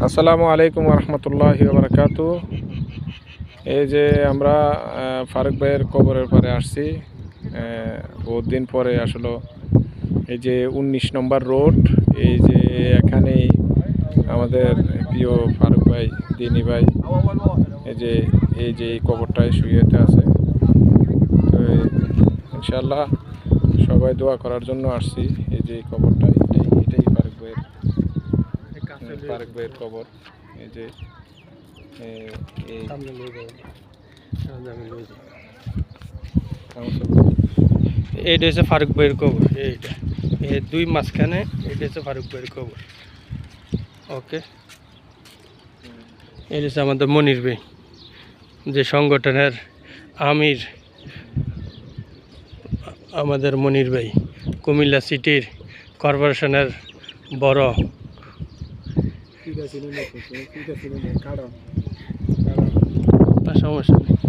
আসসালামু আলাইকুম রহমতুল্লাহি বারাকাতু। এই যে আমরা ফারুক ভাইয়ের কবরের পরে আসছি। বহুত দিন পরে আসলে এই যে 19 নম্বর রোড, এই যে এখানেই আমাদের প্রিয় ফারুক ভাই, দিনী ভাই, এই কবরটায় শুয়েতে আছে। তো ইনশাল্লাহ সবাই দোয়া করার জন্য আসছি। এই যে কবরটা, এটাই ফারুক ভাইয়ের কবর। এই যে এইটা হচ্ছে ফারুক ভাইয়ের কবর। এইটা এই দুই মাঝখানে এটা হচ্ছে ফারুক ভাইয়ের কবর। ওকে, এটা হচ্ছে আমাদের মনির ভাই, যে সংগঠনের আমির। আমাদের মনির ভাই কুমিল্লা সিটির কর্পোরেশনের বড়। সমস্যা নেই।